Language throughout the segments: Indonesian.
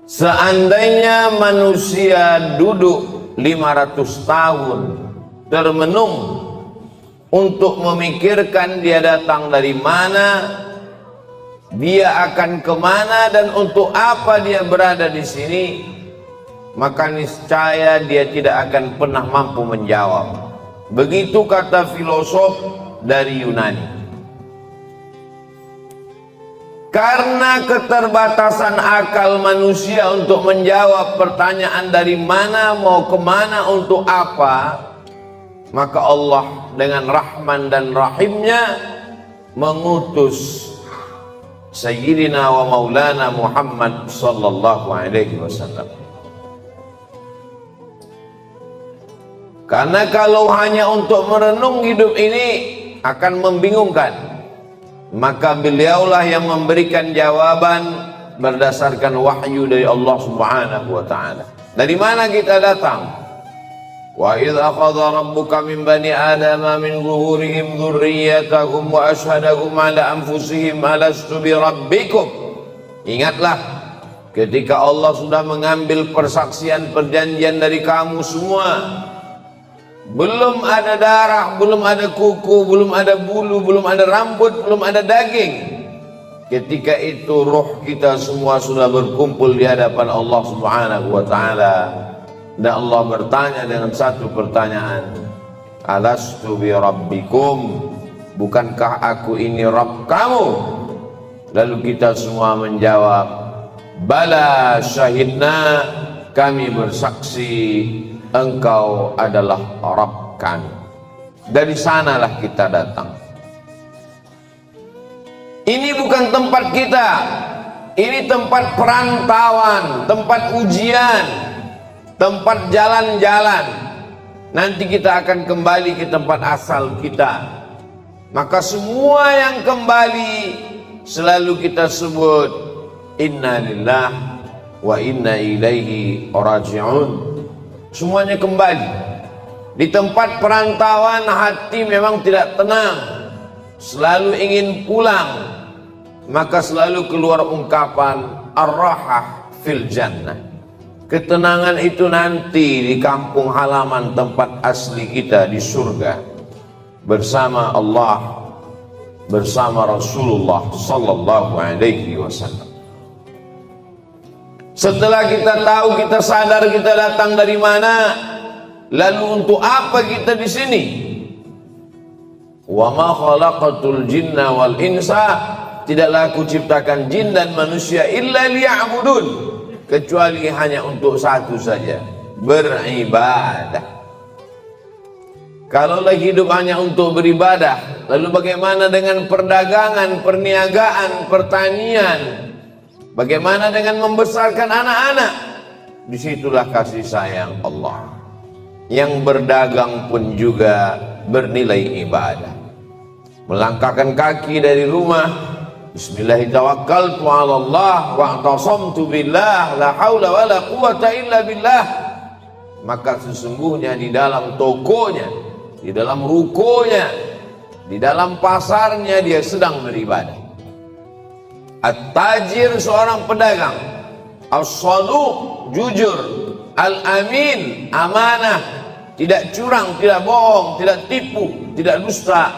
Seandainya manusia duduk 500 tahun termenung untuk memikirkan dia datang dari mana, dia akan kemana, dan untuk apa dia berada di sini, maka niscaya dia tidak akan pernah mampu menjawab. Begitu kata filosof dari Yunani. Karena keterbatasan akal manusia untuk menjawab pertanyaan dari mana, mau kemana, untuk apa, maka Allah dengan Rahman dan Rahimnya mengutus Sayyidina wa Maulana Muhammad sallallahu alaihi wasallam. Karena kalau hanya untuk merenung hidup ini akan membingungkan, maka beliaulah yang memberikan jawaban berdasarkan wahyu dari Allah Subhanahu wa ta'ala. Dari mana kita datang? Wa idh akhadha rabbuka min bani adama min zuhurihim dzurriyyatahum wa ashhadahum ala anfusihim alastu bi rabbikum. Ingatlah ketika Allah sudah mengambil persaksian perjanjian dari kamu semua. Belum ada darah, belum ada kuku, belum ada bulu, belum ada rambut, belum ada daging. Ketika itu roh kita semua sudah berkumpul di hadapan Allah Subhanahu wa ta'ala. Dan Allah bertanya dengan satu pertanyaan, alastu bi rabbikum, bukankah aku ini Rabb kamu? Lalu kita semua menjawab, bala syahidna, kami bersaksi engkau adalah Rabb kami. Dari sanalah kita datang. Ini bukan tempat kita, ini tempat perantauan, tempat ujian, tempat jalan-jalan. Nanti kita akan kembali ke tempat asal kita. Maka semua yang kembali selalu kita sebut inna lillahi wa inna ilaihi raji'un. Semuanya kembali. Di tempat perantauan hati memang tidak tenang, selalu ingin pulang. Maka selalu keluar ungkapan ar-rahah fil jannah. Ketenangan itu nanti di kampung halaman tempat asli kita di surga, bersama Allah, bersama Rasulullah sallallahu alaihi wasallam. Setelah kita tahu, kita sadar kita datang dari mana, lalu untuk apa kita di sini? Wa ma khalaqatul jinna wal insa, tidaklah aku ciptakan jin dan manusia illa liya'budun, kecuali hanya untuk satu saja, beribadah. Kalaulah hidup hanya untuk beribadah, lalu bagaimana dengan perdagangan, perniagaan, pertanian? Bagaimana dengan membesarkan anak-anak? Disitulah kasih sayang Allah. Yang berdagang pun juga bernilai ibadah. Melangkahkan kaki dari rumah, bismillahirrahmanirrahim, wa Allah wa atasamtu billah la haula wa la quwata illa billah. Maka sesungguhnya di dalam tokonya, di dalam rukonya, di dalam pasarnya dia sedang beribadah. At-tajir seorang pedagang, as-saduq jujur, al-amin amanah, tidak curang, tidak bohong, tidak tipu, tidak dusta.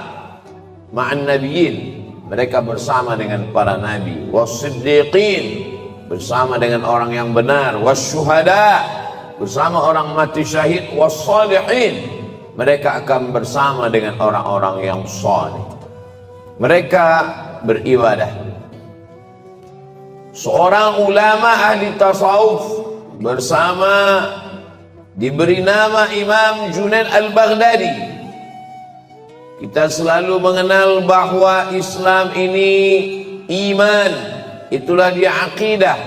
Ma'an nabiyyin, mereka bersama dengan para nabi, was-siddiqin, bersama dengan orang yang benar, was-syuhada, bersama orang mati syahid, was-salihin, mereka akan bersama dengan orang-orang yang saleh. Mereka beribadah. Seorang ulama ahli tasawuf bersama, diberi nama Imam Junaid al-Baghdadi. Kita selalu mengenal bahwa Islam ini iman, itulah dia akidah.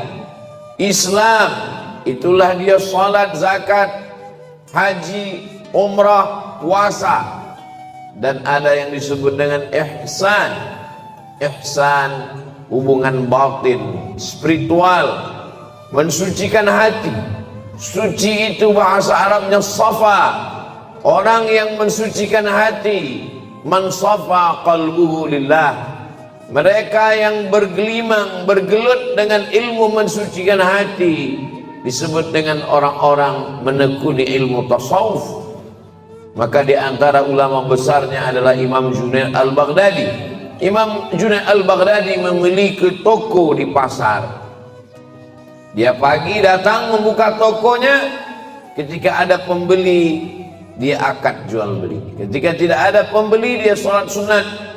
Islam, itulah dia salat, zakat, haji, umrah, puasa. Dan ada yang disebut dengan ihsan. Ihsan, hubungan batin, spiritual, mensucikan hati. Suci itu bahasa Arabnya safa. Orang yang mensucikan hati, man safa qalbuhu lillah, Mereka yang bergelimang, bergelut dengan ilmu mensucikan hati disebut dengan orang-orang menekuni ilmu tasawuf. Maka di antara ulama besarnya adalah Imam Junaid al-Baghdadi. Imam Junaid al-Baghdadi memiliki toko di pasar. Dia pagi datang membuka tokonya, ketika ada pembeli dia akad jual beli. Ketika tidak ada pembeli dia sholat sunat.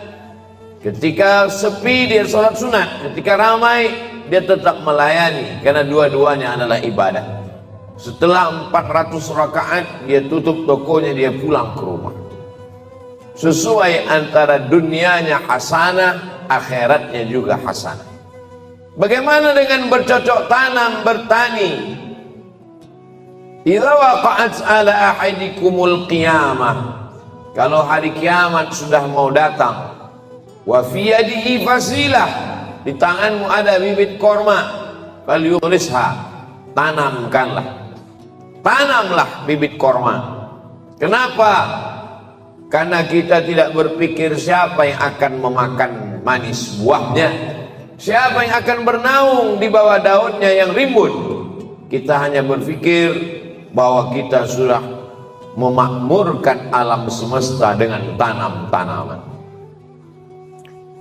Ketika sepi dia sholat sunat. Ketika ramai dia tetap melayani, karena dua-duanya adalah ibadah. Setelah 400 rakaat dia tutup tokonya, dia pulang ke rumah. Sesuai antara dunianya hasanah, akhiratnya juga hasanah. Bagaimana dengan bercocok tanam, bertani? Idza waqa'at ala ahadikumul qiyamah, kalau hari kiamat sudah mau datang, wa fi yadihi fasilah, di tanganmu ada bibit korma, falyurisha, tanamlah bibit korma. Kenapa? Karena kita tidak berpikir siapa yang akan memakan manis buahnya, siapa yang akan bernaung di bawah daunnya yang rimbun. Kita hanya berpikir bahwa kita sudah memakmurkan alam semesta dengan tanam-tanaman.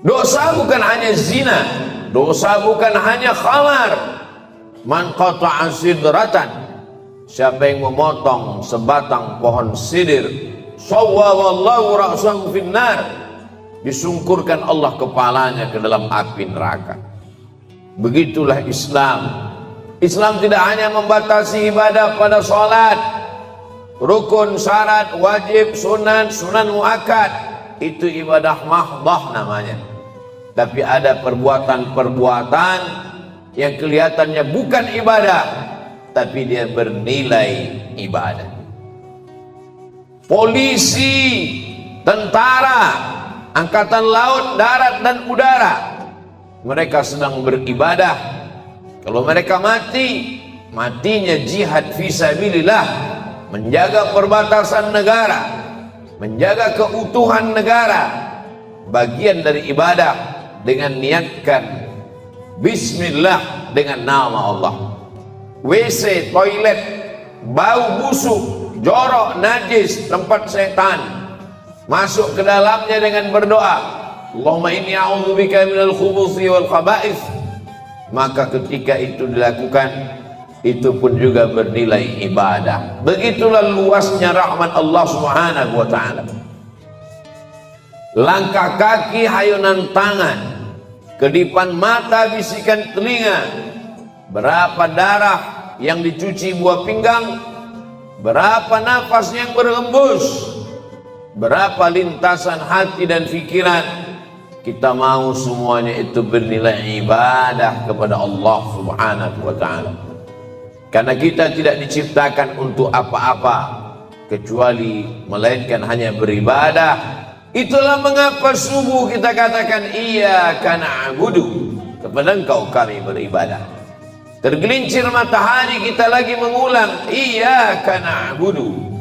Dosa bukan hanya zina, dosa bukan hanya khamar. Man qata'a sidratan, siapa yang memotong sebatang pohon sidir, sawwallahu ra'sahu finnar, disungkurkan Allah kepalanya ke dalam api neraka. Begitulah Islam. Islam tidak hanya membatasi ibadah pada sholat, rukun, syarat, wajib, sunat, sunan muakkad, itu ibadah mahdah namanya. Tapi ada perbuatan-perbuatan yang kelihatannya bukan ibadah, tapi dia bernilai ibadah. Polisi, tentara, angkatan laut, darat dan udara, mereka sedang beribadah. Kalau mereka mati, matinya jihad fisabilillah, menjaga perbatasan negara, menjaga keutuhan negara, bagian dari ibadah dengan niatkan bismillah dengan nama Allah. WC, toilet, bau busuk, jorok, najis, tempat setan, masuk ke dalamnya dengan berdoa, Allahumma inni a'udzubika minal khubuthi wal khaba'ith. Maka ketika itu dilakukan, itu pun juga bernilai ibadah. Begitulah luasnya rahmat Allah Subhanahu wa ta'ala. Langkah kaki, hayunan tangan, kedipan mata, bisikan telinga, berapa darah yang dicuci buah pinggang, berapa nafas yang berhembus, berapa lintasan hati dan pikiran, kita mau semuanya itu bernilai ibadah kepada Allah Subhanahu wa ta'ala. Karena kita tidak diciptakan untuk apa-apa kecuali melainkan hanya beribadah. Itulah mengapa subuh kita katakan iyyaka na'budu, kepada Engkau kami beribadah. Tergelincir matahari kita lagi mengulang iyyaka na'budu.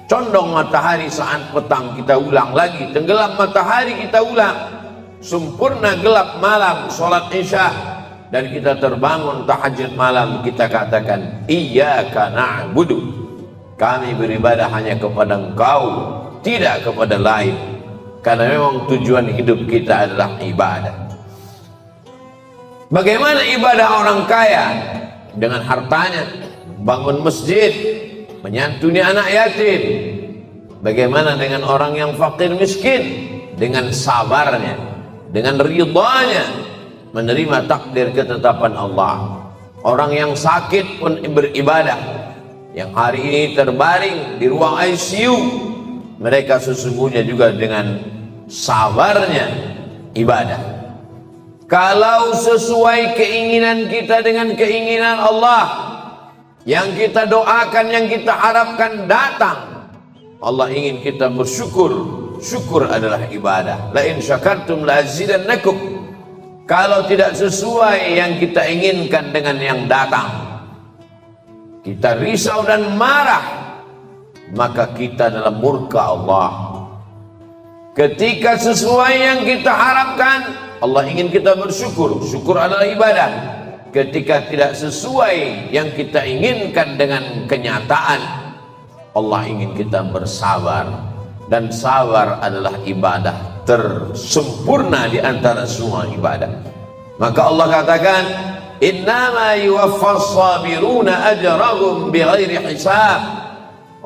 Condong matahari saat petang kita ulang lagi, tenggelam matahari kita ulang, sempurna gelap malam sholat isya, dan kita terbangun tahajud malam, kita katakan iyyaka na'budu, kami beribadah hanya kepada Engkau, tidak kepada lain, karena memang tujuan hidup kita adalah ibadah. Bagaimana ibadah orang kaya? Dengan hartanya, bangun masjid, menyantuni anak yatim. Bagaimana dengan orang yang fakir miskin? Dengan sabarnya, dengan ridhanya, menerima takdir ketetapan Allah. Orang yang sakit pun beribadah. Yang hari ini terbaring di ruang ICU, mereka sesungguhnya juga dengan sabarnya ibadah. Kalau sesuai keinginan kita dengan keinginan Allah, yang kita doakan, yang kita harapkan datang, Allah ingin kita bersyukur. Syukur adalah ibadah. La in syakartum la azidannakum. Kalau tidak sesuai yang kita inginkan dengan yang datang, kita risau dan marah, maka kita dalam murka Allah. Ketika sesuai yang kita harapkan, Allah ingin kita bersyukur. Syukur adalah ibadah. Ketika tidak sesuai yang kita inginkan dengan kenyataan, Allah ingin kita bersabar. Dan sabar adalah ibadah tersempurna di antara semua ibadah. Maka Allah katakan, innama yuwaffas sabiruna ajrahum bighairi hisab.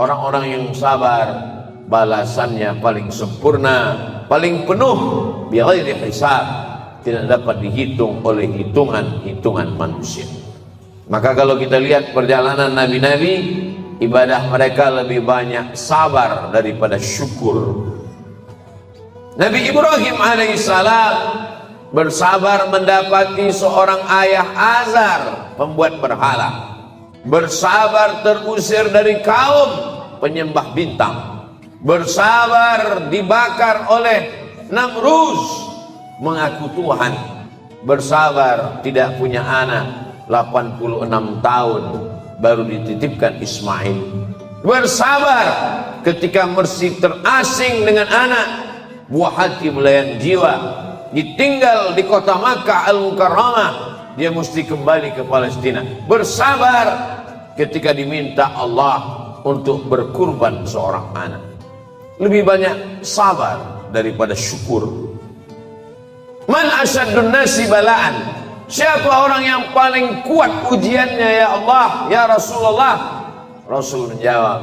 Orang-orang yang sabar balasannya paling sempurna, paling penuh, bighairi hisab, tidak dapat dihitung oleh hitungan manusia. Maka kalau kita lihat perjalanan nabi-nabi, ibadah mereka lebih banyak sabar daripada syukur. Nabi Ibrahim alaihissalam bersabar mendapati seorang ayah Azar, pembuat berhala. Bersabar terusir dari kaum penyembah bintang. Bersabar dibakar oleh Namrus, mengaku Tuhan. Bersabar tidak punya anak, 86 tahun baru dititipkan Ismail. Bersabar ketika mesti terasing dengan anak, buah hati belayan jiwa, ditinggal di kota Makkah Al-Mukarramah, dia mesti kembali ke Palestina. Bersabar ketika diminta Allah untuk berkurban seorang anak. Lebih banyak sabar daripada syukur. Man asyaddun nasi bala'an, siapa orang yang paling kuat ujiannya ya Allah, ya Rasulullah? Rasul menjawab,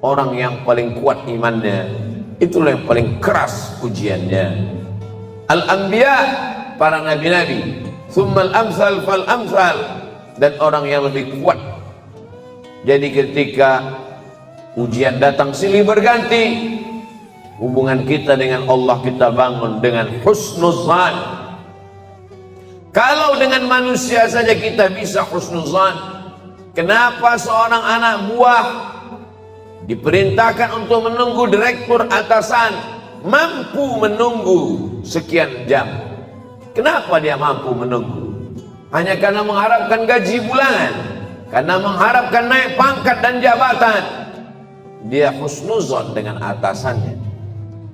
orang yang paling kuat imannya, itulah yang paling keras ujiannya. Al-Anbiya, para nabi-nabi, thummal amsal fal amsal, dan orang yang lebih kuat. Jadi ketika ujian datang silih berganti, hubungan kita dengan Allah kita bangun dengan husnuzan. Kalau dengan manusia saja kita bisa husnuzan, kenapa seorang anak buah diperintahkan untuk menunggu direktur atasan mampu menunggu sekian jam? Kenapa dia mampu menunggu? Hanya karena mengharapkan gaji bulanan, karena mengharapkan naik pangkat dan jabatan. Dia husnuzan dengan atasannya.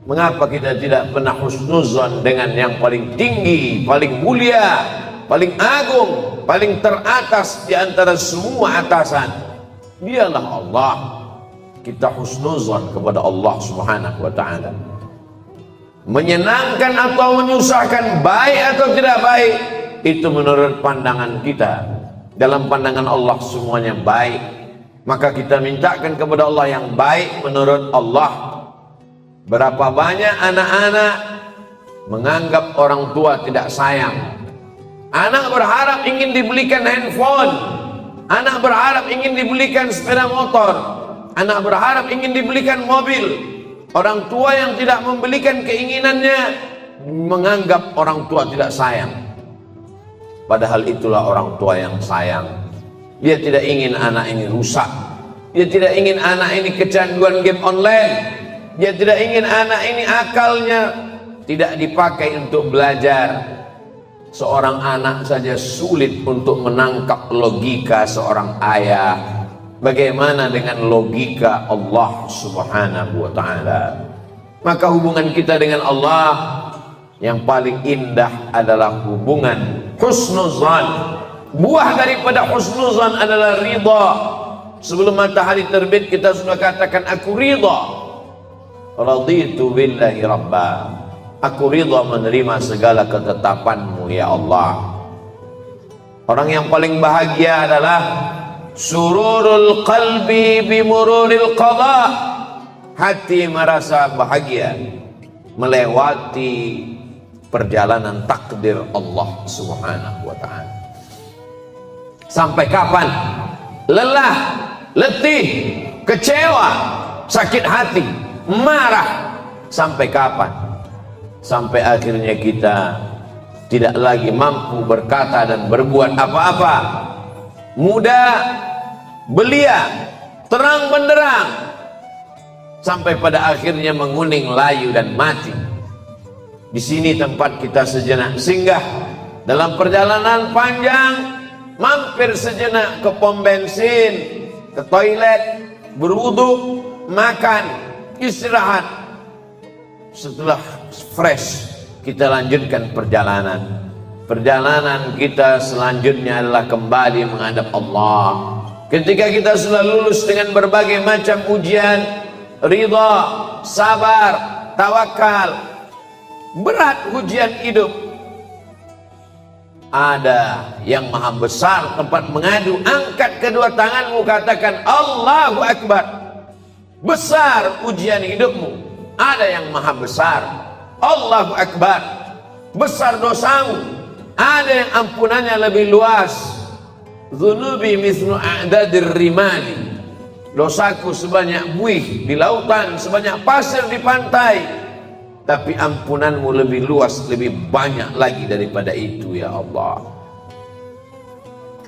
Mengapa kita tidak pernah husnuzan dengan yang paling tinggi, paling mulia, paling agung, paling teratas di antara semua atasan? Dialah Allah. Kita husnuzan kepada Allah Subhanahu wa ta'ala. Menyenangkan atau menyusahkan, baik atau tidak baik, itu menurut pandangan kita. Dalam pandangan Allah semuanya baik. Maka kita mintakan kepada Allah yang baik menurut Allah. Berapa banyak anak-anak menganggap orang tua tidak sayang. Anak berharap ingin dibelikan handphone, anak berharap ingin dibelikan sepeda motor, anak berharap ingin dibelikan mobil. Orang tua yang tidak membelikan keinginannya menganggap orang tua tidak sayang. Padahal itulah orang tua yang sayang. Dia tidak ingin anak ini rusak. Dia tidak ingin anak ini kecanduan game online. Dia tidak ingin anak ini akalnya tidak dipakai untuk belajar. Seorang anak saja sulit untuk menangkap logika seorang ayah. Bagaimana dengan logika Allah Subhanahu wa ta'ala? Maka hubungan kita dengan Allah yang paling indah adalah hubungan husnuzan. Buah daripada husnuzan adalah ridha. Sebelum matahari terbit kita sudah katakan aku ridha. Raditu billahi rabba. Aku ridha menerima segala ketetapanmu ya Allah. Orang yang paling bahagia adalah sururul qalbi bimururil qada. Hati merasa bahagia melewati perjalanan takdir Allah Subhanahu wa ta'ala. Sampai kapan? Lelah, letih, kecewa, sakit hati, marah. Sampai kapan? Sampai akhirnya kita tidak lagi mampu berkata dan berbuat apa-apa. Muda, belia, terang benderang, sampai pada akhirnya menguning, layu dan mati. Di sini tempat kita sejenak singgah dalam perjalanan panjang. Mampir sejenak ke pom bensin, ke toilet, berwudu, makan, istirahat. setelah fresh kita lanjutkan perjalanan. Perjalanan kita selanjutnya adalah kembali menghadap Allah. Ketika kita sudah lulus dengan berbagai macam ujian, ridha, sabar, tawakal, berat ujian hidup, ada yang maha besar tempat mengadu. Angkat kedua tanganmu, katakan Allahu Akbar. Besar ujian hidupmu, ada yang maha besar. Allahu Akbar. Besar dosamu, ada yang ampunannya lebih luas. Dzunubi mithlu a'dadir rimali. Dosaku sebanyak buih di lautan, sebanyak pasir di pantai, tapi ampunanmu lebih luas, lebih banyak lagi daripada itu ya Allah.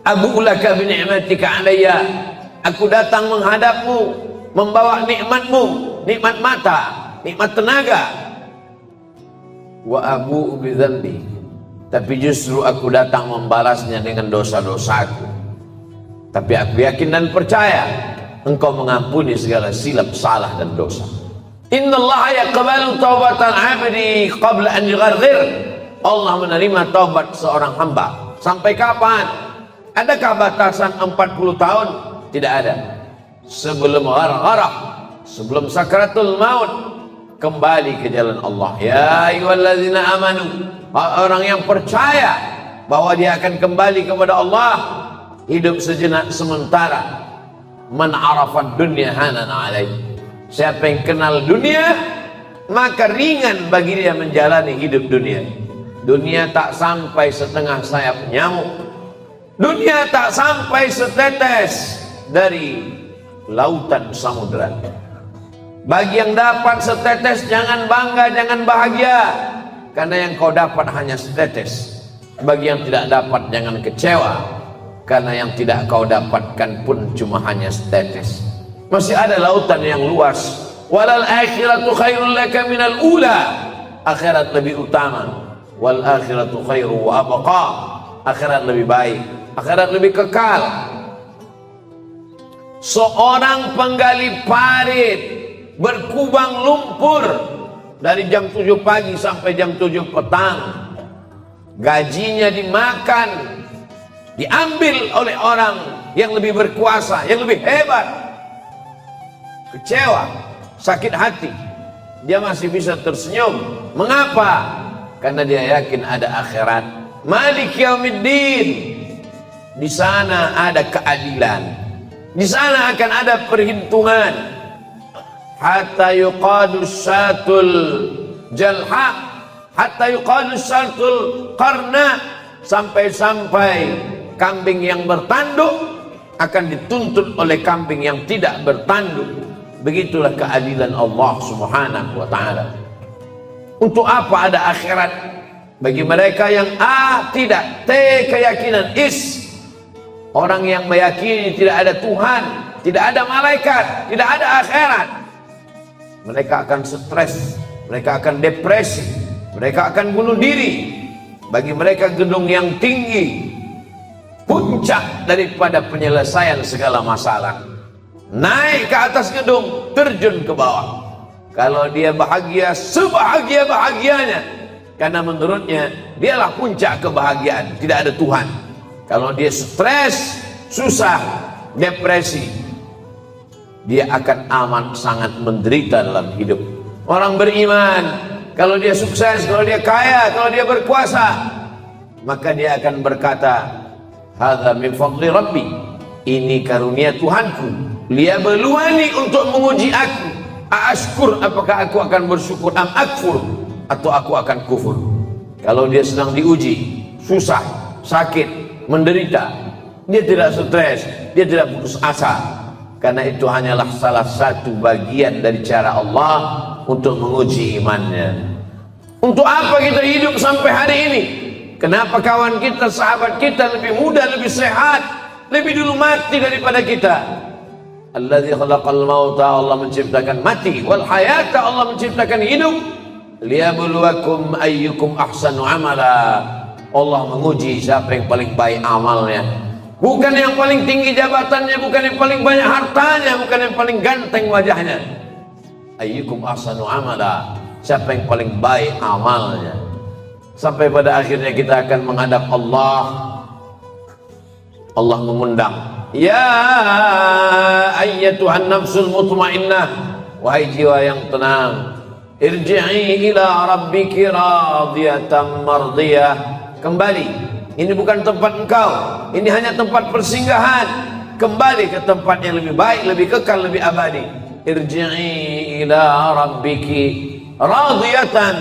Abu'u laka bi ni'matika alayya. Aku datang menghadapmu, membawa nikmatmu, nikmat mata, nikmat tenaga. Wa abu'u bi dzambi. Tapi justru aku datang membalasnya dengan dosa-dosaku. Tapi aku yakin dan percaya Engkau mengampuni segala silap, salah dan dosa. Innallaha yaqbalu taubatal 'abdi qabla an yugharghir. Allah menerima taubat seorang hamba. Sampai kapan? Adakah batasan 40 tahun? Tidak ada. Sebelum ghargharah, sebelum sakaratul maut, kembali ke jalan Allah. Ya ayyuhallazina amanu, orang yang percaya bahwa dia akan kembali kepada Allah, hidup sejenak sementara. Man arafad dunya hanan alaih. Siapa yang kenal dunia, maka ringan bagi dia menjalani hidup dunia. Dunia tak sampai setengah sayap nyamuk. Dunia tak sampai setetes dari lautan samudra. Bagi yang dapat setetes, jangan bangga, jangan bahagia, karena yang kau dapat hanya setetes. Bagi yang tidak dapat, jangan kecewa, karena yang tidak kau dapatkan pun cuma hanya setetes. Masih ada lautan yang luas. Walal akhiratu khairul laka minal ula. Akhirat lebih utama. Wal akhiratu khairu wa abqa. Akhirat lebih baik, akhirat lebih kekal. Seorang penggali parit berkubang lumpur dari jam 7 pagi sampai jam 7 petang. Gajinya dimakan, diambil oleh orang yang lebih berkuasa, yang lebih hebat. Kecewa, sakit hati, dia masih bisa tersenyum. Mengapa? Karena dia yakin ada akhirat. Malik yaumiddin. Di sana ada keadilan, di sana akan ada perhitungan. Hatta yuqadus syatul jalha, hatta yuqadus syatul qarna. Sampai-sampai kambing yang bertanduk akan dituntut oleh kambing yang tidak bertanduk. Begitulah keadilan Allah subhanahu wa ta'ala. Untuk apa ada akhirat? Bagi mereka yang tidak, keyakinan, orang yang meyakini tidak ada Tuhan, tidak ada malaikat, tidak ada akhirat, mereka akan stres, mereka akan depresi, mereka akan bunuh diri. Bagi mereka gedung yang tinggi, puncak daripada penyelesaian segala masalah. Naik ke atas gedung, terjun ke bawah. Kalau dia bahagia, sebahagia-bahagianya, karena menurutnya dialah puncak kebahagiaan, tidak ada Tuhan. Kalau dia stres, susah, depresi, dia akan amat sangat menderita dalam hidup. Orang beriman, kalau dia sukses, kalau dia kaya, kalau dia berkuasa, maka dia akan berkata, hadza min fadli rabbi, ini karunia Tuhanku, liyabluwani, untuk menguji aku. Ashkur, apakah aku akan bersyukur, am akfur, atau aku akan kufur. Kalau dia sedang diuji, susah, sakit, menderita, dia tidak stres, dia tidak putus asa, karena itu hanyalah salah satu bagian dari cara Allah untuk menguji imannya. Untuk apa kita hidup sampai hari ini? Kenapa kawan kita, sahabat kita lebih muda, lebih sehat, lebih dulu mati daripada kita? Alladzi khalaqal mauta, Allah menciptakan mati, wal hayata, Allah menciptakan hidup, liyabluwakum ayyukum ahsanu amala. Allah menguji siapa yang paling baik amalnya. Bukan yang paling tinggi jabatannya, bukan yang paling banyak hartanya, bukan yang paling ganteng wajahnya. Ayyukum ahsanu amala. siapa yang paling baik amalnya. Sampai pada akhirnya kita akan menghadap Allah. Allah mengundang, ya ayyatuhan nafsul mutmainnah, wahai jiwa yang tenang, irji'i ila rabbiki radiyatan mardiyah. Kembali, ini bukan tempat engkau, ini hanya tempat persinggahan. Kembali ke tempat yang lebih baik, lebih kekal, lebih abadi. Irji'i ila rabbiki radiyatan,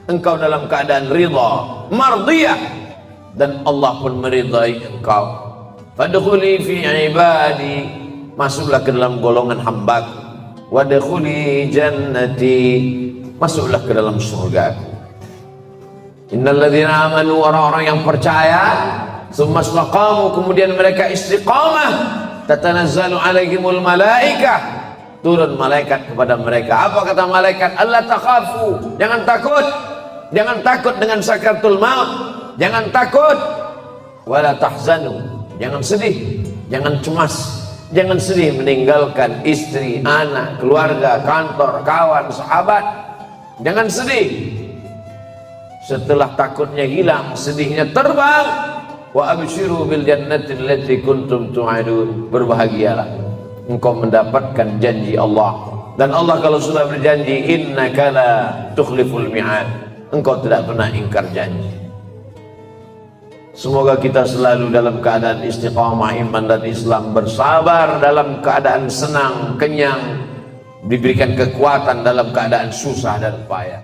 engkau dalam keadaan ridha, mardiyah, dan Allah pun meridai engkau. Fadkhuli fi ibadi, masuklah ke dalam golongan hambaku. Wadkhuli jannati, masuklah ke dalam surgaku. Innal ladzina amanu, orang-orang yang percaya, tsumma istaqamu, kemudian mereka istiqamah, tatanazzalu alaihimul malaikah, turun malaikat kepada mereka. Apa kata malaikat? Allah takhafu, jangan takut. Jangan takut dengan sakaratul maut, jangan takut. Wala tahzanu, jangan sedih, jangan cemas, jangan sedih meninggalkan istri, anak, keluarga, kantor, kawan, sahabat. Jangan sedih. Setelah takutnya hilang, sedihnya terbang. Wa abshiru bil jannati allati kuntum tu'adun, berbahagialah, engkau mendapatkan janji Allah. Dan Allah kalau sudah berjanji, innaka la tukhliful mi'ad, engkau tidak pernah ingkar janji. Semoga kita selalu dalam keadaan istiqamah iman dan Islam, bersabar dalam keadaan senang, kenyang, diberikan kekuatan dalam keadaan susah dan payah.